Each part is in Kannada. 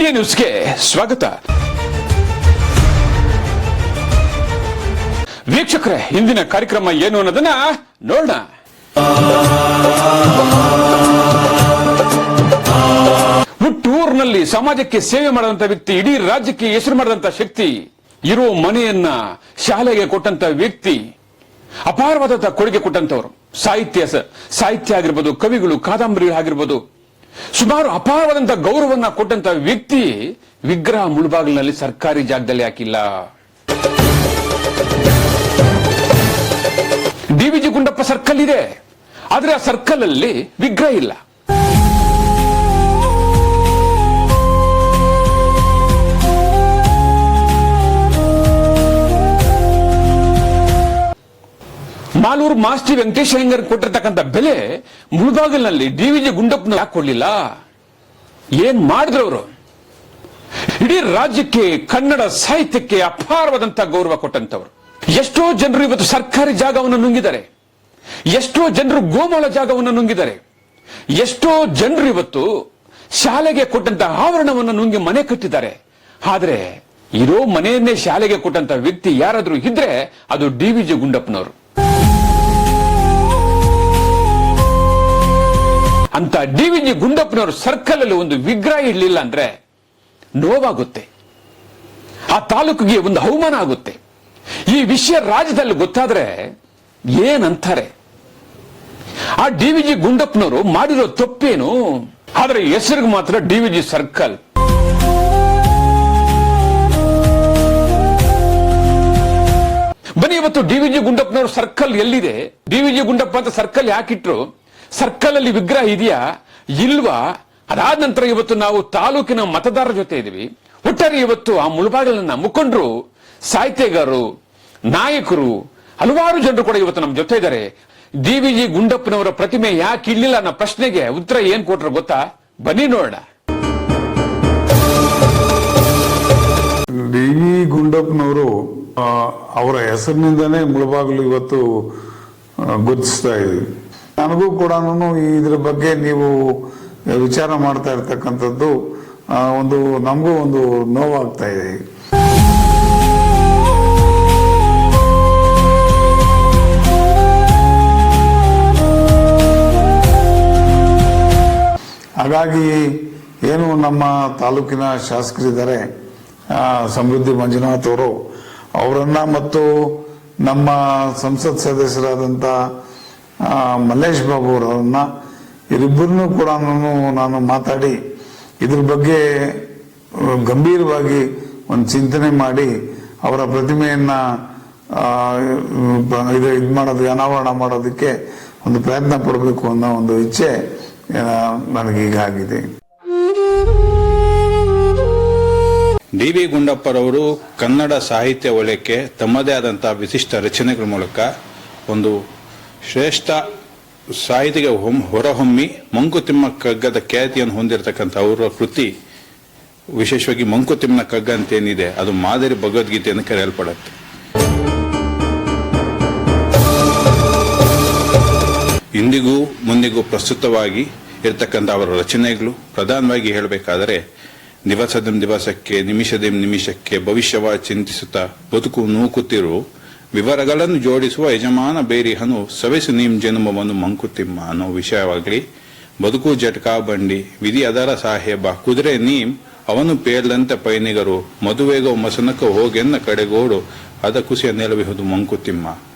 ಇಂಡಿಯಾ ನ್ಯೂಸ್ಗೆ ಸ್ವಾಗತ. ವೀಕ್ಷಕರೇ, ಇಂದಿನ ಕಾರ್ಯಕ್ರಮ ಏನು ಅನ್ನೋದನ್ನ ನೋಡೋಣ. ಹುಟ್ಟೂರಿನಲ್ಲಿ ಸಮಾಜಕ್ಕೆ ಸೇವೆ ಮಾಡುವಂತ ವ್ಯಕ್ತಿ, ಇಡೀ ರಾಜ್ಯಕ್ಕೆ ಹೆಸರು ಮಾಡಿದಂತ ಶಕ್ತಿ, ಇರೋ ಮನೆಯನ್ನ ಶಾಲೆಗೆ ಕೊಟ್ಟಂತ ವ್ಯಕ್ತಿ, ಅಪಾರವಾದಂತಹ ಕೊಡುಗೆ ಕೊಟ್ಟಂತವರು, ಸಾಹಿತ್ಯ ಆಗಿರ್ಬೋದು, ಕವಿಗಳು, ಕಾದಂಬರಿಗಳು ಆಗಿರ್ಬೋದು, ಸುಮಾರು ಅಪಾರವಾದಂತಹ ಗೌರವನ್ನ ಕೊಟ್ಟಂತ ವ್ಯಕ್ತಿ ವಿಗ್ರಹ ಮುಳುಬಾಗಿಲಿನಲ್ಲಿ ಸರ್ಕಾರಿ ಜಾಗದಲ್ಲಿ ಹಾಕಿಲ್ಲ. ಡಿ.ವಿ.ಜಿ. ಗುಂಡಪ್ಪ ಸರ್ಕಲ್ ಇದೆ, ಆದ್ರೆ ಆ ಸರ್ಕಲ್ ಅಲ್ಲಿ ವಿಗ್ರಹ ಇಲ್ಲ. ಮಾಲೂರು ಮಾಸ್ಟರ್ ವೆಂಕಟೇಶ್ ಅಯ್ಯಂಗಾರ್ ಕೊಟ್ಟಿರ್ತಕ್ಕಂಥ ಬೆಲೆ ಮುಳುಬಾಗಿಲಿನಲ್ಲಿ ಡಿ.ವಿ.ಜಿ. ಗುಂಡಪ್ಪನ ಯಾಕೆ ಕೊಡ್ಲಿಲ್ಲ? ಏನ್ ಮಾಡಿದ್ರು ಅವರು? ಇಡೀ ರಾಜ್ಯಕ್ಕೆ, ಕನ್ನಡ ಸಾಹಿತ್ಯಕ್ಕೆ ಅಪಾರವಾದಂತಹ ಗೌರವ ಕೊಟ್ಟಂತವರು. ಎಷ್ಟೋ ಜನರು ಇವತ್ತು ಸರ್ಕಾರಿ ಜಾಗವನ್ನು ನುಂಗಿದ್ದಾರೆ, ಎಷ್ಟೋ ಜನರು ಗೋಮಾಳ ಜಾಗವನ್ನು ನುಂಗಿದ್ದಾರೆ, ಎಷ್ಟೋ ಜನರು ಇವತ್ತು ಶಾಲೆಗೆ ಕೊಟ್ಟಂತಹ ಆವರಣವನ್ನು ನುಂಗಿ ಮನೆ ಕಟ್ಟಿದ್ದಾರೆ. ಆದ್ರೆ ಇರೋ ಮನೆಯನ್ನೇ ಶಾಲೆಗೆ ಕೊಟ್ಟಂತ ವ್ಯಕ್ತಿ ಯಾರಾದ್ರೂ ಇದ್ರೆ ಅದು ಡಿ.ವಿ.ಜಿ. ಗುಂಡಪ್ಪನವರು. ಅಂತ ಡಿ.ವಿ.ಜಿ. ಗುಂಡಪ್ಪನವರು ಸರ್ಕಲ್ ಅಲ್ಲಿ ಒಂದು ವಿಗ್ರಹ ಇರಲಿಲ್ಲ ಅಂದ್ರೆ ನೋವಾಗುತ್ತೆ, ಆ ತಾಲೂಕಿಗೆ ಒಂದು ಅವಮಾನ ಆಗುತ್ತೆ. ಈ ವಿಷಯ ರಾಜ್ಯದಲ್ಲಿ ಗೊತ್ತಾದ್ರೆ ಏನಂತಾರೆ? ಆ ಡಿ.ವಿ.ಜಿ. ಗುಂಡಪ್ಪನವರು ಮಾಡಿರೋ ತಪ್ಪೇನು? ಆದ್ರೆ ಹೆಸರಿಗೆ ಮಾತ್ರ ಡಿ.ವಿ.ಜಿ. ಸರ್ಕಲ್. ಬನ್ನಿ, ಇವತ್ತು ಡಿ.ವಿ.ಜಿ. ಗುಂಡಪ್ಪನವರು ಸರ್ಕಲ್ ಎಲ್ಲಿದೆ? ಡಿ.ವಿ.ಜಿ. ಗುಂಡಪ್ಪ ಅಂತ ಸರ್ಕಲ್ ಯಾಕಿಟ್ರು? ಸರ್ಕಲ್ ಅಲ್ಲಿ ವಿಗ್ರಹ ಇದೆಯಾ ಇಲ್ವಾ? ಅದಾದ ನಂತರ ಇವತ್ತು ನಾವು ತಾಲೂಕಿನ ಮತದಾರರ ಜೊತೆ ಇದೀವಿ. ಒಟ್ಟಾರೆ ಇವತ್ತು ಆ ಮುಳುಬಾಗಿಲನ್ನ ಮುಖಂಡರು, ಸಾಹಿತ್ಯಗಾರರು, ನಾಯಕರು, ಹಲವಾರು ಜನರು ಕೂಡ ಇವತ್ತು ನಮ್ಮ ಜೊತೆ ಇದ್ದಾರೆ. ಡಿ.ವಿ.ಜಿ. ಗುಂಡಪ್ಪನವರ ಪ್ರತಿಮೆ ಯಾಕೆ ಇರ್ಲಿಲ್ಲ ಅನ್ನೋ ಪ್ರಶ್ನೆಗೆ ಉತ್ತರ ಏನ್ ಕೊಟ್ರು ಗೊತ್ತಾ? ಬನ್ನಿ ನೋಡೋಣ. ಡಿ.ವಿ. ಗುಂಡಪ್ಪನವರು ಅವರ ಹೆಸರಿನಿಂದನೇ ಮುಳುಬಾಗಿಲು ಇವತ್ತು ಗುರುತಿಸ್ತಾ ಇದ್ದೀವಿ. ನನಗೂ ಕೂಡ ಇದ್ರ ಬಗ್ಗೆ ನೀವು ವಿಚಾರ ಮಾಡ್ತಾ ಇರ್ತಕ್ಕಂಥದ್ದು ನಮಗೂ ಒಂದು ನೋವಾಗ್ತಾ ಇದೆ. ಹಾಗಾಗಿ ಏನು ನಮ್ಮ ತಾಲೂಕಿನ ಶಾಸಕರಿದ್ದಾರೆ ಸಮೃದ್ಧಿ ಮಂಜುನಾಥ್ ಅವರು, ಅವರನ್ನ ಮತ್ತು ನಮ್ಮ ಸಂಸತ್ ಸದಸ್ಯರಾದಂಥ ಮಲ್ಲೇಶ್ ಬಾಬು ಅವರನ್ನ, ಇವರಿಬ್ಬರನ್ನೂ ಕೂಡ ನಾನು ಮಾತಾಡಿ ಇದ್ರ ಬಗ್ಗೆ ಗಂಭೀರವಾಗಿ ಒಂದು ಚಿಂತನೆ ಮಾಡಿ ಅವರ ಪ್ರತಿಮೆಯನ್ನ ಇದು ಮಾಡೋದು, ಅನಾವರಣ ಮಾಡೋದಕ್ಕೆ ಒಂದು ಪ್ರಯತ್ನ ಪಡಬೇಕು ಅನ್ನೋ ಒಂದು ಇಚ್ಛೆ ನನಗೀಗ ಆಗಿದೆ. ಡಿ.ವಿ. ಗುಂಡಪ್ಪರವರು ಕನ್ನಡ ಸಾಹಿತ್ಯ ವಲಯಕ್ಕೆ ತಮ್ಮದೇ ಆದಂತಹ ವಿಶಿಷ್ಟ ರಚನೆಗಳ ಮೂಲಕ ಒಂದು ಶ್ರೇಷ್ಠ ಸಾಹಿತಿಗೆ ಹೊರಹೊಮ್ಮಿ ಮಂಕುತಿಮ್ಮ ಕಗ್ಗದ ಖ್ಯಾತಿಯನ್ನು ಹೊಂದಿರತಕ್ಕಂಥ ಅವರ ಕೃತಿ, ವಿಶೇಷವಾಗಿ ಮಂಕುತಿಮ್ಮನ ಕಗ್ಗ ಅಂತೇನಿದೆ ಅದು ಮಾದರಿ ಭಗವದ್ಗೀತೆಯನ್ನು ಕರೆಯಲ್ಪಡುತ್ತೆ. ಇಂದಿಗೂ ಮುಂದಿಗೂ ಪ್ರಸ್ತುತವಾಗಿ ಇರತಕ್ಕಂಥ ಅವರ ರಚನೆಗಳು, ಪ್ರಧಾನವಾಗಿ ಹೇಳಬೇಕಾದರೆ ದಿವಸದಿಂದ ದಿವಸಕ್ಕೆ, ನಿಮಿಷದಿಂದ ನಿಮಿಷಕ್ಕೆ ಭವಿಷ್ಯವ ಚಿಂತಿಸುತ್ತಾ ಬದುಕು ನೂಕುತ್ತಿರು ವಿವರಗಳನ್ನು ಜೋಡಿಸುವ ಯಜಮಾನ ಬೇರಿಹನು ಸವೆಸು ನೀಂ ಜನ್ಮವನ್ನು ಮಂಕುತಿಮ್ಮ ಅನ್ನೋ ವಿಷಯವಾಗಲಿ, ಬದುಕು ಜಟಕಾ ಬಂಡಿ ವಿಧಿ ಅದರ ಸಾಹೇಬ ಕುದುರೆ ನೀಂ ಅವನು ಪೇರ್ದಂತೆ ಪೈನಿಗರು ಮದುವೆಗೋ ಮಸನಕ ಹೋಗೆನ್ನ ಕಡೆಗೋಡು ಅದ ಕುಸಿಯ ನೆಲವಿಹುದು ಮಂಕುತಿಮ್ಮ.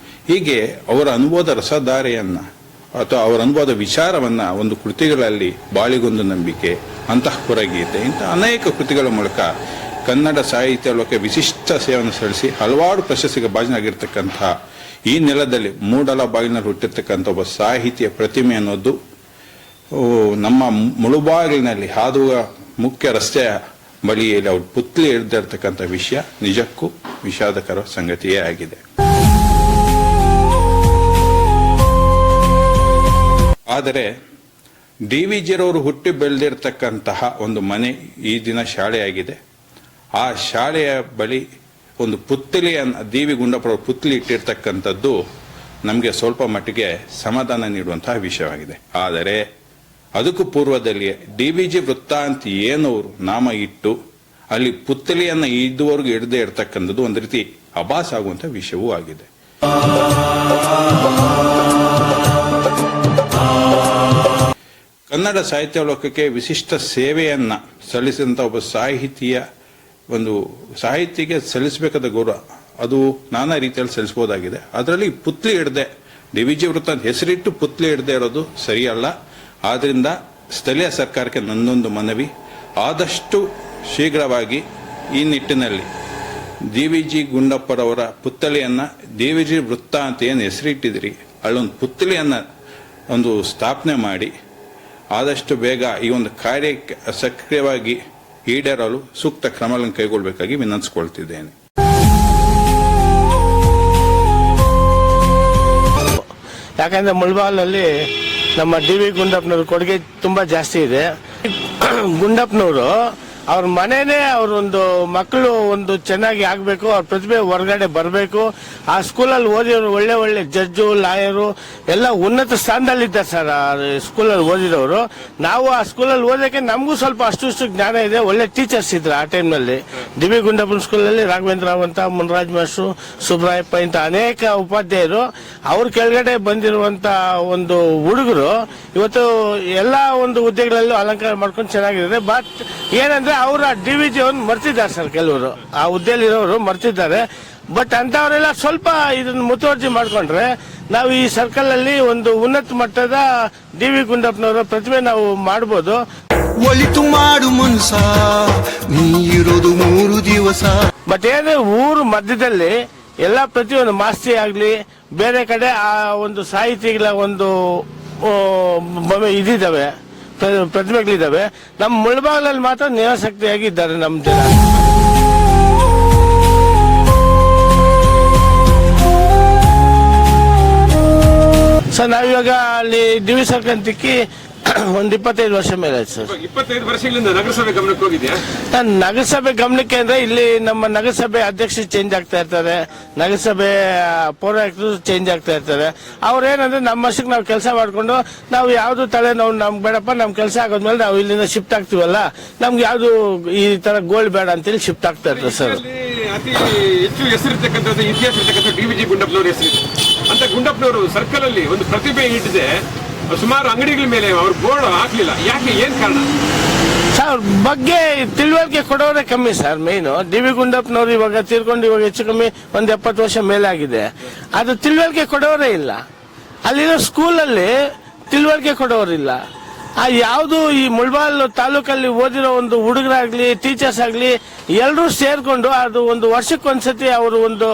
ಹೀಗೆ ಅವರ ಅನುಭವದ ರಸಧಾರೆಯನ್ನ ಅಥವಾ ಅವರ ಅನುಭವದ ವಿಚಾರವನ್ನ ಒಂದು ಕೃತಿಗಳಲ್ಲಿ ಬಾಳಿಗೊಂದು ನಂಬಿಕೆ, ಅಂತಃಪುರ ಗೀತೆ, ಇಂಥ ಅನೇಕ ಕೃತಿಗಳ ಮೂಲಕ ಕನ್ನಡ ಸಾಹಿತ್ಯ ಲೋಕಕ್ಕೆ ವಿಶಿಷ್ಟ ಸೇವೆಯನ್ನು ಸಲ್ಲಿಸಿ ಹಲವಾರು ಪ್ರಶಸ್ತಿಗೆ ಭಾಜನವಾಗಿರ್ತಕ್ಕಂಥ ಈ ನೆಲದಲ್ಲಿ ಮೂಡಲ ಬಾಗಿಲಿನಲ್ಲಿ ಹುಟ್ಟಿರ್ತಕ್ಕಂಥ ಒಬ್ಬ ಸಾಹಿತ್ಯ ಪ್ರತಿಮೆ ಅನ್ನೋದು ನಮ್ಮ ಮುಳುಬಾಗಿಲಿನಲ್ಲಿ ಹಾದುವ ಮುಖ್ಯ ರಸ್ತೆಯ ಬಳಿಯಲ್ಲಿ ಅವ್ರ ಪುತ್ಲಿ ಹಿಡಿದಿರ್ತಕ್ಕಂಥ ವಿಷಯ ನಿಜಕ್ಕೂ ವಿಷಾದಕರ ಸಂಗತಿಯೇ ಆಗಿದೆ. ಆದರೆ ಡಿ.ವಿ.ಜಿರವರು ಹುಟ್ಟಿ ಬೆಳೆದಿರ್ತಕ್ಕಂತಹ ಒಂದು ಮನೆ ಈ ದಿನ ಶಾಲೆಯಾಗಿದೆ. ಆ ಶಾಲೆಯ ಬಳಿ ಒಂದು ಪುತ್ಲಿಯನ್ನು ಡಿ.ವಿ. ಗುಂಡಪ್ಪರವರು ಪುತ್ಲಿ ಇಟ್ಟಿರ್ತಕ್ಕಂಥದ್ದು ನಮಗೆ ಸ್ವಲ್ಪ ಮಟ್ಟಿಗೆ ಸಮಾಧಾನ ನೀಡುವಂತಹ ವಿಷಯವಾಗಿದೆ. ಆದರೆ ಅದಕ್ಕೂ ಪೂರ್ವದಲ್ಲಿಯೇ DVG ವೃತ್ತ ಅಂತ ಏನವರು ನಾಮ ಇಟ್ಟು ಅಲ್ಲಿ ಪುತ್ಥಳಿಯನ್ನ ಇದುವರೆಗೂ ಹಿಡದೇ ಇರತಕ್ಕಂಥದ್ದು ಒಂದು ರೀತಿ ಅಭಾಸ ಆಗುವಂತ ವಿಷಯವೂ ಆಗಿದೆ. ಕನ್ನಡ ಸಾಹಿತ್ಯ ಲೋಕಕ್ಕೆ ವಿಶಿಷ್ಟ ಸೇವೆಯನ್ನ ಸಲ್ಲಿಸಿದಂತ ಒಬ್ಬ ಸಾಹಿತಿಗೆ ಸಲ್ಲಿಸಬೇಕಾದ ಗೌರವ ಅದು ನಾನಾ ರೀತಿಯಲ್ಲಿ ಸಲ್ಲಿಸಬಹುದಾಗಿದೆ. ಅದರಲ್ಲಿ ಪುತ್ಲಿ ಹಿಡದೆ DVG ವೃತ್ತ ಅಂತ ಹೆಸರಿಟ್ಟು ಪುತ್ಲಿ ಹಿಡದೆ ಇರೋದು ಸರಿಯಲ್ಲ. ಆದ್ರಿಂದ ಸ್ಥಳೀಯ ಸರ್ಕಾರಕ್ಕೆ ನನ್ನೊಂದು ಮನವಿ, ಆದಷ್ಟು ಶೀಘ್ರವಾಗಿ ಈ ನಿಟ್ಟಿನಲ್ಲಿ DVG ಗುಂಡಪ್ಪರವರ ಪುತ್ಥಳಿಯನ್ನ DVG ವೃತ್ತ ಅಂತ ಏನು ಹೆಸರಿಟ್ಟಿದಿರಿ ಅಲ್ಲೊಂದು ಪುತ್ಥಳಿಯನ್ನ ಒಂದು ಸ್ಥಾಪನೆ ಮಾಡಿ ಆದಷ್ಟು ಬೇಗ ಈ ಒಂದು ಕಾರ್ಯಕ್ಕೆ ಸಕ್ರಿಯವಾಗಿ ಈಡೇರಲು ಸೂಕ್ತ ಕ್ರಮಗಳನ್ನು ಕೈಗೊಳ್ಳಬೇಕಾಗಿ ವಿನಂತಿಸಿಕೊಳ್ತಿದ್ದೇನೆ. ಯಾಕಂದ್ರೆ ಮುಳಬಾಗಿಲಲ್ಲಿ ನಮ್ಮ DV ಗುಂಡಪ್ಪನವ್ರ ಕೊಡುಗೆ ತುಂಬಾ ಜಾಸ್ತಿ ಇದೆ. ಗುಂಡಪ್ಪನವರು ಅವ್ರ ಮನೇನೆ ಅವ್ರೊಂದು ಮಕ್ಕಳು ಒಂದು ಚೆನ್ನಾಗಿ ಆಗ್ಬೇಕು, ಅವ್ರ ಪ್ರತಿಭೆ ಹೊರಗಡೆ ಬರಬೇಕು. ಆ ಸ್ಕೂಲಲ್ಲಿ ಓದಿರೋರು ಒಳ್ಳೆ ಒಳ್ಳೆ ಜಡ್ಜು, ಲಾಯರು ಎಲ್ಲ ಉನ್ನತ ಸ್ಥಾನದಲ್ಲಿದ್ದಾರೆ ಸರ್. ಆ ಸ್ಕೂಲಲ್ಲಿ ಓದಿರೋರು. ನಾವು ಆ ಸ್ಕೂಲಲ್ಲಿ ಓದಕ್ಕೆ ನಮಗೂ ಸ್ವಲ್ಪ ಅಷ್ಟು ಜ್ಞಾನ ಇದೆ. ಒಳ್ಳೆ ಟೀಚರ್ಸ್ ಇದ್ರು ಆ ಟೈಮ್ನಲ್ಲಿ. DV ಗುಂಡಪ್ಪನ ಸ್ಕೂಲಲ್ಲಿ ರಾಘವೇಂದ್ರ ರಾವ್ ಅಂತ, ಮುನ್ರಾಜ್ ಮಾಸ್ಟ್ರು, ಸುಬ್ರಾಯಪ್ಪ ಇಂತ ಅನೇಕ ಉಪಾಧ್ಯಾಯರು. ಅವ್ರ ಕೆಳಗಡೆ ಬಂದಿರುವಂತ ಒಂದು ಹುಡುಗರು ಇವತ್ತು ಎಲ್ಲಾ ಒಂದು ಹುದ್ದೆಗಳಲ್ಲೂ ಅಲಂಕಾರ ಮಾಡ್ಕೊಂಡು ಚೆನ್ನಾಗಿದ್ದಾರೆ. ಬಟ್ ಏನಂದ್ರೆ ಅವರ DVG ಅವ್ರನ್ನ ಮರ್ತಿದ್ದಾರೆ ಸರ್. ಕೆಲವರು ಆ ಹುದ್ದೆಯಲ್ಲಿ ಇರೋರು ಮರ್ತಿದ್ದಾರೆ. ಬಟ್ ಅಂತವರೆಲ್ಲ ಸ್ವಲ್ಪ ಇದನ್ನ ಮುತುವರ್ಜಿ ಮಾಡ್ಕೊಂಡ್ರೆ ನಾವು ಈ ಸರ್ಕಲ್ ಅಲ್ಲಿ ಒಂದು ಉನ್ನತ ಮಟ್ಟದ DV ಗುಂಡಪ್ಪನವರ ಪ್ರತಿಭೆ ನಾವು ಮಾಡಬಹುದು. ಒಳಿತು ಮಾಡು ಮನುಸ ನೀ ಇರೋದು 3 ದಿವಸ. ಬಟ್ ಏನೇ ಊರು ಮಧ್ಯದಲ್ಲಿ ಎಲ್ಲ ಪ್ರತಿಯೊಂದು ಮಾಸ್ತಿ ಆಗ್ಲಿ ಬೇರೆ ಕಡೆ ಆ ಒಂದು ಸಾಹಿತಿಗಳ ಒಂದು ಇದಿದ್ದಾವೆ, ಪ್ರತಿಭೆಗಳಿದ್ದಾವೆ. ನಮ್ಮ ಮುಳಬಾಗಿಲಲ್ಲಿ ಮಾತ್ರ ನಿರಾಸಕ್ತಿಯಾಗಿ ಇದ್ದಾರೆ ನಮ್ಮ ಜನ. ಸರ್ ನಾವಿವಾಗ ಅಲ್ಲಿ DV ಸರ್ಕಲ್ ತಿಕ್ಕಿ ಒಂದು 25 ವರ್ಷ ಮೇಲೆ ಆಯ್ತು ಸರ್. 25 ವರ್ಷಗಳಿಂದ ನಗರಸಭೆ ಗಮನಕ್ಕೆ ಹೋಗಿದ್ಯಾ? ನಗರಸಭೆ ಗಮನಕ್ಕೆ ಅಂದ್ರೆ ಇಲ್ಲಿ ನಮ್ಮ ನಗರಸಭೆ ಅಧ್ಯಕ್ಷರು ಚೇಂಜ್ ಆಗ್ತಾ ಇರ್ತಾರೆ, ನಗರಸಭೆ ಪೌರಾಯುಕ್ತರು ಚೇಂಜ್ ಆಗ್ತಾ ಇರ್ತಾರೆ. ಅವ್ರೇನಂದ್ರೆ ನಮ್ಮ ವರ್ಷಕ್ಕೆ ನಾವು ಕೆಲಸ ಮಾಡ್ಕೊಂಡು ನಾವು ಯಾವ್ದು ತಲೆ ನಾವು ನಮ್ಗೆ ಬೇಡಪ್ಪ, ನಮ್ ಕೆಲಸ ಆಗೋದ್ಮೇಲೆ ನಾವು ಇಲ್ಲಿಂದ ಶಿಫ್ಟ್ ಆಗ್ತೀವಲ್ಲ, ನಮ್ಗೆ ಯಾವ್ದು ಈ ತರ ಗೋಲ್ಡ್ ಬೇಡ ಅಂತೇಳಿ ಶಿಫ್ಟ್ ಆಗ್ತಾ ಇರ್ತಾರೆ ಸರ್. ಅತಿ ಹೆಚ್ಚು ಹೆಸರಿರ್ತಕ್ಕಂಥದ್ದು ಇತಿಹಾಸ ಇರ್ತಕ್ಕಂಥ DVG ಗುಂಡಪ್ಪನವ್ರ ಹೆಸರಿದೆ ಅಂತ. ಗುಂಡಪ್ಪನವರು ಸರ್ಕಲ್ ಅಲ್ಲಿ ಒಂದು ಪ್ರತಿಭೆ ಇಟ್ಟಿದೆ, ಸುಮಾರು ಅಂಗಡಿಗಳ ಮೇಲೆ ಅವ್ರ ಬೋರ್ಡ್ ಹಾಕ್ಲಿಲ್ಲ. ಯಾಕೆ, ಏನ್ ಕಾರಣ ಸರ್? ಬಗ್ಗೆ ತಿಳುವಳಿಕೆ ಕೊಡೋರೇ ಕಮ್ಮಿ ಸರ್. ಮೇನು DV ಗುಂಡಪ್ಪನವ್ರು ಇವಾಗ ತೀರ್ಕೊಂಡು ಇವಾಗ ಹೆಚ್ಚು ಕಮ್ಮಿ ಒಂದು 70 ವರ್ಷ ಮೇಲಾಗಿದೆ. ಅದು ತಿಳುವಳಿಕೆ ಕೊಡೋರೇ ಇಲ್ಲ. ಅಲ್ಲಿರೋ ಸ್ಕೂಲಲ್ಲಿ ತಿಳುವಳಿಕೆ ಕೊಡೋರಿಲ್ಲ. ಯಾವುದು ಈ ಮುಳಬಾಗಿಲು ತಾಲೂಕಲ್ಲಿ ಓದಿರೋ ಒಂದು ಹುಡುಗರಾಗ್ಲಿ ಟೀಚರ್ಸ್ ಆಗ್ಲಿ ಎಲ್ಲರೂ ಸೇರ್ಕೊಂಡು ಅದು ಒಂದು ವರ್ಷಕ್ಕೊಂದ್ಸತಿ ಅವರು ಒಂದು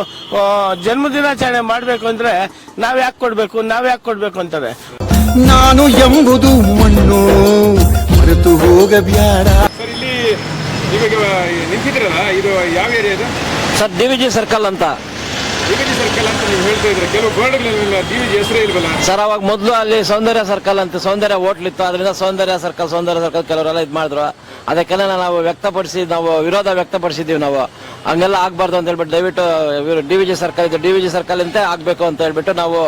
ಜನ್ಮದಿನಾಚರಣೆ ಮಾಡ್ಬೇಕು ಅಂದ್ರೆ ನಾವ್ ಯಾಕೆ ಕೊಡ್ಬೇಕು ಅಂತಾರೆ. ನಾನು ಎಂಬುದು ಮಣ್ಣು ಮರೆತು ಹೋಗಬ್ಯಾಡ. ಸರ್, ಇಲ್ಲಿ ಇವಾಗ ನಿಂತಿದ್ರಲ್ಲ, ಇದು ಯಾವ ಏರಿಯಾ ಇದು ಸರ್? DVG ಸರ್ಕಲ್ ಅಂತ. DVG ಸರ್ಕಲ್ ಅಂತ ನೀವು ಹೇಳ್ತಾ ಇದ್ರೆ ಕೆಲವು ಬೋರ್ಡ್ಗಳೆಲ್ಲ DVG ಹೆಸರೇ ಇಲ್ವಲ್ಲ ಸರ್? ಅವಾಗ ಮೊದಲು ಅಲ್ಲಿ ಸೌಂದರ್ಯ ಸರ್ಕಲ್ ಅಂತ ಸೌಂದರ್ಯ ಹೋಟ್ಲ್ ಇತ್ತು, ಅದರಿಂದ ಸೌಂದರ್ಯ ಸರ್ಕಲ್ ಕೆಲವರೆಲ್ಲ ಇದು ಮಾಡಿದ್ರು. ಅದಕ್ಕೆಲ್ಲ ನಾವು ವಿರೋಧ ವ್ಯಕ್ತಪಡಿಸಿದ್ದೀವಿ. ನಾವು ಹಂಗೆಲ್ಲ ಆಗ್ಬಾರ್ದು ಅಂತ ಹೇಳ್ಬಿಟ್ಟು ದಯವಿಟ್ಟು DVG ಸರ್ಕಲ್ ಇದು DVG ಸರ್ಕಲ್ ಅಂತ ಆಗ್ಬೇಕು ಅಂತ ಹೇಳ್ಬಿಟ್ಟು ನಾವು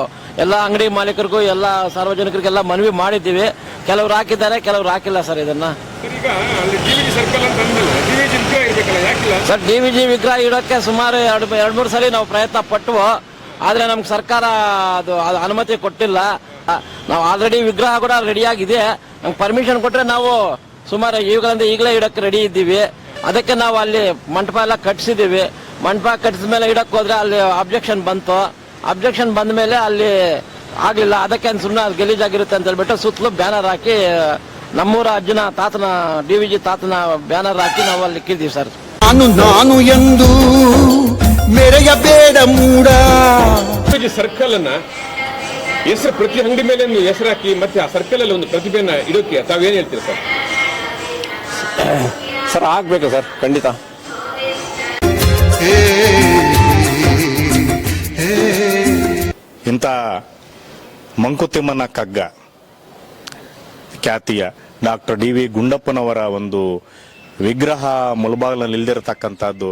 ಎಲ್ಲ ಅಂಗಡಿ ಮಾಲೀಕರಿಗೂ ಎಲ್ಲ ಸಾರ್ವಜನಿಕರಿಗೆಲ್ಲ ಮನವಿ ಮಾಡಿದ್ದೀವಿ. ಕೆಲವ್ರು ಹಾಕಿದ್ದಾರೆ, ಕೆಲವ್ರು ಹಾಕಿಲ್ಲ ಸರ್. ಇದನ್ನ ಈಗ ಅಲ್ಲಿ DVG ಸರ್ಕಲ್ ಅಂತ ಅಂದಲ್ಲ, DVG ವಿಗ್ರಹ ಇರ್ಬೇಕಲ್ಲ, ಯಾಕಿಲ್ಲ ಸರ್? DVG ವಿಗ್ರಹ ಇಡೋಕೆ ಸುಮಾರು 2-3 ಸಲ ನಾವು ಪ್ರಯತ್ನ ಪಟ್ಟವು, ಆದ್ರೆ ನಮ್ಗೆ ಸರ್ಕಾರ ಅದು ಅನುಮತಿ ಕೊಟ್ಟಿಲ್ಲ. ನಾವು ಆಲ್ರೆಡಿ ವಿಗ್ರಹ ಕೂಡ ರೆಡಿಯಾಗಿದೆ. ನಮ್ಗೆ ಪರ್ಮಿಷನ್ ಕೊಟ್ರೆ ನಾವು ಸುಮಾರು ಈಗಲೇ ಇಡಕ್ಕೆ ರೆಡಿ ಇದ್ದೀವಿ. ಅದಕ್ಕೆ ನಾವು ಅಲ್ಲಿ ಮಂಟಪ ಎಲ್ಲ ಕಟ್ಸಿದೀವಿ. ಮಂಟಪ ಕಟ್ಟಿದ ಮೇಲೆ ಇಡಕ್ ಹೋದ್ರೆ ಅಲ್ಲಿ ಅಬ್ಜೆಕ್ಷನ್ ಬಂತು. ಅಬ್ಜೆಕ್ಷನ್ ಬಂದ ಮೇಲೆ ಅಲ್ಲಿ ಆಗ್ಲಿಲ್ಲ. ಅದಕ್ಕೆ ಸುಮ್ಮನೆ ಅದು ಗಲೀಜಾಗಿರುತ್ತೆ ಅಂತ ಹೇಳ್ಬಿಟ್ಟು ಸುತ್ತಲೂ ಬ್ಯಾನರ್ ಹಾಕಿ ನಮ್ಮೂರ ಅಜ್ಜನ ತಾತನ DVG ತಾತನ ಬ್ಯಾನರ್ ಹಾಕಿ ನಾವು ಅಲ್ಲಿ ಇಕ್ಕಿದ್ದೀವಿ ಸರ್. ನಾನು ಎಂದು ಮೆರೆಯಬೇಡ ಮೂಡ. DVG ಸರ್ಕಲ್ ಅನ್ನ ಹೆಸರು ಪ್ರತಿ ಅಂಗಡಿ ಮೇಲೆ ಹೆಸರು ಹಾಕಿ ಮತ್ತೆ ಆ ಸರ್ಕಲ್ ಅಲ್ಲಿ ಒಂದು ಪ್ರತಿಭೆಯನ್ನ ಇಡೋಕೆ ತಾವೇನ್ ಹೇಳ್ತೀರಾ ಸರ್? ಸರ್ ಆಗ್ಬೇಕು ಸರ್, ಖಂಡಿತ. ಇಂಥ ಮಂಕುತಿಮ್ಮನ ಕಗ್ಗ ಖ್ಯಾತಿಯ ಡಾಕ್ಟರ್ DV ಗುಂಡಪ್ಪನವರ ಒಂದು ವಿಗ್ರಹ ಮುಳಬಾಗಿಲಲ್ಲಿ ಇಲ್ದಿರತಕ್ಕಂಥದ್ದು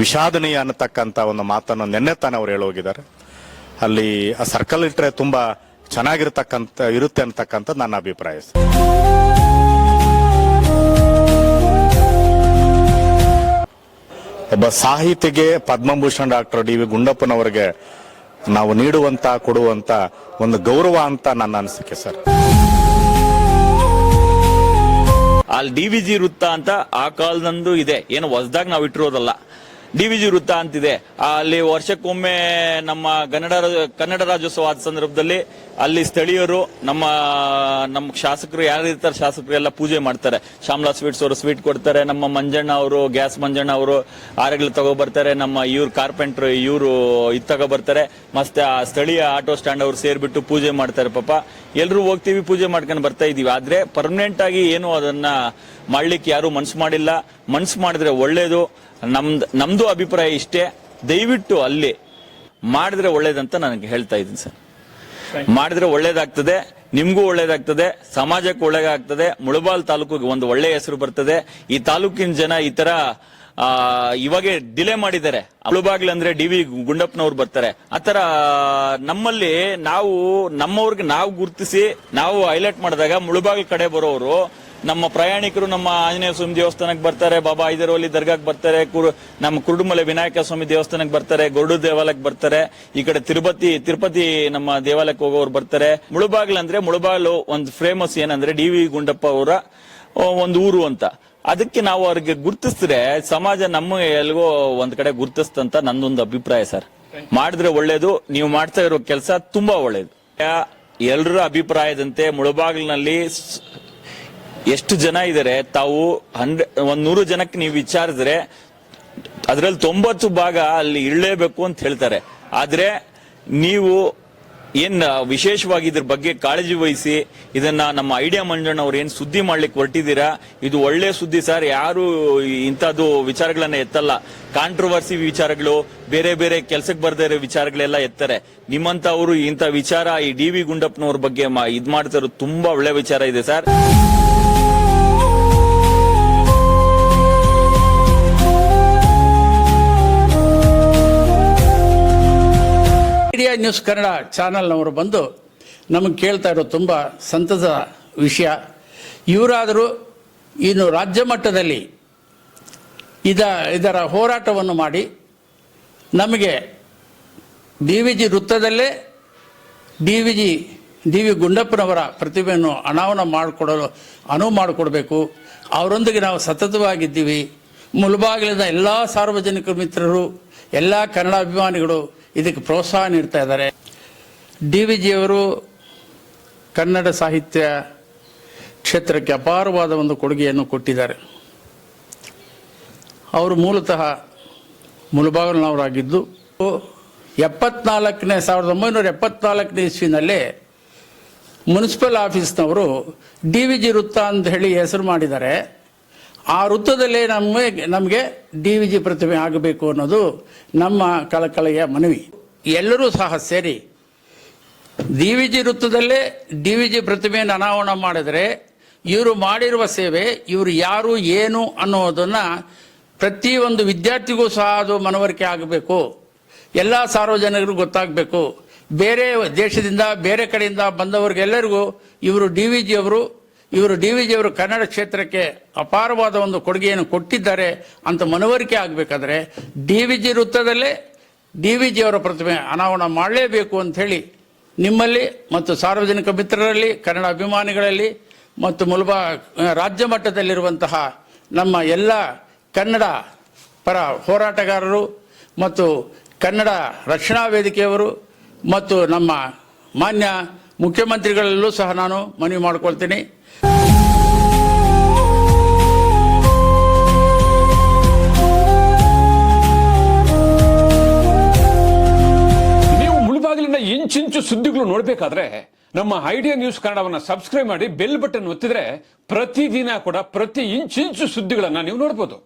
ವಿಷಾದನೀಯ ಅನ್ನತಕ್ಕಂಥ ಒಂದು ಮಾತನ್ನು ನಿನ್ನೆ ತಾನೇ ಅವ್ರು ಹೇಳೋಗಿದ್ದಾರೆ. ಅಲ್ಲಿ ಆ ಸರ್ಕಲ್ ಇಟ್ಟರೆ ತುಂಬಾ ಇರುತ್ತೆ ಅಂತಕ್ಕಂಥ ನನ್ನ ಅಭಿಪ್ರಾಯ ಸರ್. ಒಬ್ಬ ಸಾಹಿತಿಗೆ ಪದ್ಮಭೂಷಣ್ ಡಾಕ್ಟರ್ ಡಿ ವಿ ಗುಂಡಪ್ಪನವರಿಗೆ ನಾವು ಕೊಡುವಂತ ಒಂದು ಗೌರವ ಅಂತ ನನ್ನ ಅನಿಸಿಕೆ ಸರ್. ಅಲ್ಲಿ ಡಿವಿಜಿ ವೃತ್ತ ಅಂತ ಆ ಕಾಲದಂದು ಇದೆ, ಏನು ಹೊಸದಾಗಿ ನಾವು ಇಟ್ಟಿರೋದಲ್ಲ. ಡಿವಿಜಿ ವೃತ್ತ ಅಂತಿದೆ. ಅಲ್ಲಿ ವರ್ಷಕ್ಕೊಮ್ಮೆ ನಮ್ಮ ಕನ್ನಡ ರಾಜ್ಯೋತ್ಸವ ಆದ ಸಂದರ್ಭದಲ್ಲಿ ಅಲ್ಲಿ ಸ್ಥಳೀಯರು ನಮ್ಮ ಶಾಸಕರು ಯಾರು ಇರ್ತಾರೆ, ಶಾಸಕರು ಎಲ್ಲ ಪೂಜೆ ಮಾಡ್ತಾರೆ. ಶ್ಯಾಮಲಾ ಸ್ವೀಟ್ಸ್ ಅವರು ಸ್ವೀಟ್ ಕೊಡ್ತಾರೆ, ನಮ್ಮ ಮಂಜಣ್ಣ ಅವರು ಗ್ಯಾಸ್ ಮಂಜಣ್ಣ ಅವರು ಆರೆಗಳು ತಗೋಬರ್ತಾರೆ, ನಮ್ಮ ಇವ್ರು ಕಾರ್ಪೆಂಟರ್ ಇವರು ಇದು ತಗೋಬರ್ತಾರೆ, ಮತ್ತೆ ಆ ಸ್ಥಳೀಯ ಆಟೋ ಸ್ಟ್ಯಾಂಡ್ ಅವ್ರು ಸೇರ್ಬಿಟ್ಟು ಪೂಜೆ ಮಾಡ್ತಾರೆ. ಪಾಪ ಎಲ್ರು ಹೋಗ್ತೀವಿ, ಪೂಜೆ ಮಾಡ್ಕೊಂಡು ಬರ್ತಾ ಇದೀವಿ. ಆದ್ರೆ ಪರ್ಮನೆಂಟ್ ಆಗಿ ಏನು ಅದನ್ನ ಮಾಡ್ಲಿಕ್ಕೆ ಯಾರು ಮನ್ಸು ಮಾಡಿಲ್ಲ. ಮನ್ಸು ಮಾಡಿದ್ರೆ ಒಳ್ಳೇದು. ನಮ್ದು ಅಭಿಪ್ರಾಯ ಇಷ್ಟೇ, ದಯವಿಟ್ಟು ಅಲ್ಲಿ ಮಾಡಿದ್ರೆ ಒಳ್ಳೇದಂತ ನನಗೆ ಹೇಳ್ತಾ ಇದ್ದೀನಿ ಸರ್. ಮಾಡಿದ್ರೆ ಒಳ್ಳೇದಾಗ್ತದೆ, ನಿಮ್ಗೂ ಒಳ್ಳೇದಾಗ್ತದೆ, ಸಮಾಜಕ್ಕೆ ಒಳ್ಳೇದಾಗ್ತದೆ, ಮುಳಬಾಲ್ ತಾಲೂಕಿಗೆ ಒಂದು ಒಳ್ಳೆ ಹೆಸರು ಬರ್ತದೆ. ಈ ತಾಲೂಕಿನ ಜನ ಈ ತರ ಇವಾಗೆ ಡಿಲೇ ಮಾಡಿದ್ದಾರೆ. ಮುಳಬಾಗ್ಲು ಅಂದ್ರೆ ಡಿ ವಿ ಗುಂಡಪ್ಪನವ್ರು ಬರ್ತಾರೆ. ಆತರ ನಮ್ಮಲ್ಲಿ ನಮ್ಮವ್ರಿಗೆ ನಾವು ಗುರುತಿಸಿ ನಾವು ಹೈಲೈಟ್ ಮಾಡಿದಾಗ ಮುಳಬಾಗ್ಲ ಕಡೆ ಬರೋರು ನಮ್ಮ ಪ್ರಯಾಣಿಕರು ನಮ್ಮ ಆಂಜನೇಯ ಸ್ವಾಮಿ ದೇವಸ್ಥಾನಕ್ಕೆ ಬರ್ತಾರೆ, ಬಾಬಾ ಐದರವಲ್ಲಿ ದರ್ಗಾಕ್ಕೆ ಬರ್ತಾರೆ, ನಮ್ಮ ಕುರುಡುಮಲೆ ವಿನಾಯಕ ಸ್ವಾಮಿ ದೇವಸ್ಥಾನಕ್ಕೆ ಬರ್ತಾರೆ, ಗರುಡು ದೇವಾಲಯಕ್ಕೆ ಬರ್ತಾರೆ, ಈ ಕಡೆ ತಿರುಪತಿ ನಮ್ಮ ದೇವಾಲಯಕ್ಕೆ ಹೋಗೋರು ಬರ್ತಾರೆ. ಮುಳಬಾಗ್ಲು ಒಂದು ಫೇಮಸ್ ಏನಂದ್ರೆ ಡಿ ವಿ ಗುಂಡಪ್ಪ ಅವರ ಒಂದು ಊರು ಅಂತ. ಅದಕ್ಕೆ ನಾವು ಅವ್ರಿಗೆ ಗುರ್ತಿಸಿದ್ರೆ ಸಮಾಜ ನಮ್ಮ ಎಲ್ಗೋ ಒಂದ್ ಕಡೆ ಗುರ್ತಿಸ್ತಂತ ನಂದೊಂದು ಅಭಿಪ್ರಾಯ ಸರ್. ಮಾಡಿದ್ರೆ ಒಳ್ಳೇದು. ನೀವು ಮಾಡ್ತಾ ಇರೋ ಕೆಲಸ ತುಂಬಾ ಒಳ್ಳೇದು. ಎಲ್ಲರ ಅಭಿಪ್ರಾಯದಂತೆ ಮುಳಬಾಗ್ಲಿನಲ್ಲಿ ಎಷ್ಟು ಜನ ಇದಾರೆ, ತಾವು 100 ಜನಕ್ಕೆ ನೀವು ವಿಚಾರಿಸಿದ್ರೆ ಅದ್ರಲ್ಲಿ 90 ಭಾಗ ಅಲ್ಲಿ ಇರಲೇಬೇಕು ಅಂತ ಹೇಳ್ತಾರೆ. ಆದ್ರೆ ನೀವು ಏನ್ ವಿಶೇಷವಾಗಿ ಇದ್ರ ಬಗ್ಗೆ ಕಾಳಜಿ ವಹಿಸಿ ಇದನ್ನ ನಮ್ಮ ಐಡಿಯಾ ಮಂಜಣ್ಣ ಅವ್ರು ಏನ್ ಸುದ್ದಿ ಮಾಡ್ಲಿಕ್ಕೆ ಹೊರಟಿದ್ದೀರಾ, ಇದು ಒಳ್ಳೆ ಸುದ್ದಿ ಸರ್. ಯಾರು ಇಂಥದ್ದು ವಿಚಾರಗಳನ್ನ ಎತ್ತಲ್ಲ. ಕಾಂಟ್ರವರ್ಸಿ ವಿಚಾರಗಳು, ಬೇರೆ ಬೇರೆ ಕೆಲ್ಸಕ್ಕೆ ಬರ್ದೇ ಇರೋ ವಿಚಾರಗಳೆಲ್ಲ ಎತ್ತಾರೆ. ನಿಮ್ಮಂತವ್ರು ಇಂಥ ವಿಚಾರ ಈ ಡಿ ವಿ ಗುಂಡಪ್ಪನವ್ರ ಬಗ್ಗೆ ಇದ್ ಮಾಡ್ತಾ ಇರೋದು ತುಂಬಾ ಒಳ್ಳೆ ವಿಚಾರ ಇದೆ ಸರ್. ಇಂಡಿಯಾ ನ್ಯೂಸ್ ಕನ್ನಡ ಚಾನಲ್ನವರು ಬಂದು ನಮಗೆ ಕೇಳ್ತಾ ಇರೋ ತುಂಬ ಸಂತಸ ವಿಷಯ. ಇವರಾದರೂ ಇನ್ನು ರಾಜ್ಯ ಮಟ್ಟದಲ್ಲಿ ಇದರ ಹೋರಾಟವನ್ನು ಮಾಡಿ ನಮಗೆ ಡಿ ವಿ ವೃತ್ತದಲ್ಲೇ ಡಿ ವಿ ಗುಂಡಪ್ಪನವರ ಪ್ರತಿಭೆಯನ್ನು ಅನಾವರಣ ಮಾಡಿಕೊಡಲು ಅನುವು ಮಾಡಿಕೊಡ್ಬೇಕು. ಅವರೊಂದಿಗೆ ನಾವು ಸತತವಾಗಿದ್ದೀವಿ. ಮುಳಬಾಗಿಲಿನ ಎಲ್ಲ ಸಾರ್ವಜನಿಕ ಮಿತ್ರರು, ಎಲ್ಲ ಕನ್ನಡ ಅಭಿಮಾನಿಗಳು ಇದಕ್ಕೆ ಪ್ರೋತ್ಸಾಹ ನೀಡ್ತಾ ಇದ್ದಾರೆ. ಡಿ ವಿ ಜಿಯವರು ಕನ್ನಡ ಸಾಹಿತ್ಯ ಕ್ಷೇತ್ರಕ್ಕೆ ಅಪಾರವಾದ ಒಂದು ಕೊಡುಗೆಯನ್ನು ಕೊಟ್ಟಿದ್ದಾರೆ. ಅವರು ಮೂಲತಃ ಮುಳಬಾಗಿಲಿನವರಾಗಿದ್ದು 1974 ಇಸ್ವಿನಲ್ಲೇ ಮುನ್ಸಿಪಲ್ ಆಫೀಸ್ನವರು ಡಿ ವಿ ಜಿ ವೃತ್ತ ಅಂತ ಹೇಳಿ ಹೆಸರು ಮಾಡಿದ್ದಾರೆ. ಆ ವೃತ್ತದಲ್ಲೇ ನಮಗೆ ಡಿ ವಿ ಜಿ ಪ್ರತಿಮೆ ಆಗಬೇಕು ಅನ್ನೋದು ನಮ್ಮ ಕಳಕಳಿಯ ಮನವಿ. ಎಲ್ಲರೂ ಸಹ ಸೇರಿ ಡಿ ವಿ ಜಿ ವೃತ್ತದಲ್ಲೇ ಡಿ ವಿ ಜಿ ಪ್ರತಿಮೆಯನ್ನು ಅನಾವರಣ ಮಾಡಿದರೆ ಇವರು ಮಾಡಿರುವ ಸೇವೆ, ಇವರು ಯಾರು ಏನು ಅನ್ನೋದನ್ನು ಪ್ರತಿಯೊಂದು ವಿದ್ಯಾರ್ಥಿಗೂ ಸಹ ಅದು ಮನವರಿಕೆ ಆಗಬೇಕು. ಎಲ್ಲ ಸಾರ್ವಜನಿಕರಿಗೂ ಗೊತ್ತಾಗಬೇಕು. ಬೇರೆ ದೇಶದಿಂದ ಬೇರೆ ಕಡೆಯಿಂದ ಬಂದವರಿಗೆಲ್ಲರಿಗೂ ಇವರು ಡಿ ವಿ ಜಿಯವರು ಕನ್ನಡ ಕ್ಷೇತ್ರಕ್ಕೆ ಅಪಾರವಾದ ಒಂದು ಕೊಡುಗೆಯನ್ನು ಕೊಟ್ಟಿದ್ದಾರೆ ಅಂತ ಮನವರಿಕೆ ಆಗಬೇಕಾದ್ರೆ ಡಿ ವಿ ಜಿ ವೃತ್ತದಲ್ಲೇ ಡಿ ವಿ ಜಿಯವರ ಪ್ರತಿಮೆ ಅನಾವರಣ ಮಾಡಲೇಬೇಕು ಅಂತ ಹೇಳಿ ನಿಮ್ಮಲ್ಲಿ ಮತ್ತು ಸಾರ್ವಜನಿಕ ಮಿತ್ರರಲ್ಲಿ, ಕನ್ನಡ ಅಭಿಮಾನಿಗಳಲ್ಲಿ ಮತ್ತು ರಾಜ್ಯ ಮಟ್ಟದಲ್ಲಿರುವಂತಹ ನಮ್ಮ ಎಲ್ಲ ಕನ್ನಡ ಪರ ಹೋರಾಟಗಾರರು ಮತ್ತು ಕನ್ನಡ ರಕ್ಷಣಾ ವೇದಿಕೆಯವರು ಮತ್ತು ನಮ್ಮ ಮಾನ್ಯ ಮುಖ್ಯಮಂತ್ರಿಗಳಲ್ಲೂ ಸಹ ನಾನು ಮನವಿ ಮಾಡಿಕೊಳ್ತೀನಿ. ನೀವು ಮುಳಬಾಗಿಲಿನ ಇಂಚಿಂಚು ಸುದ್ದಿಗಳು ನೋಡಬೇಕಾದ್ರೆ ನಮ್ಮ ಐಡಿಯಾ ನ್ಯೂಸ್ ಕನ್ನಡವನ್ನ ಸಬ್ಸ್ಕ್ರೈಬ್ ಮಾಡಿ ಬೆಲ್ ಬಟನ್ ಒತ್ತಿದ್ರೆ ಪ್ರತಿದಿನ ಕೂಡ ಪ್ರತಿ ಇಂಚಿಂಚು ಸುದ್ದಿಗಳನ್ನ ನೀವು ನೋಡಬಹುದು.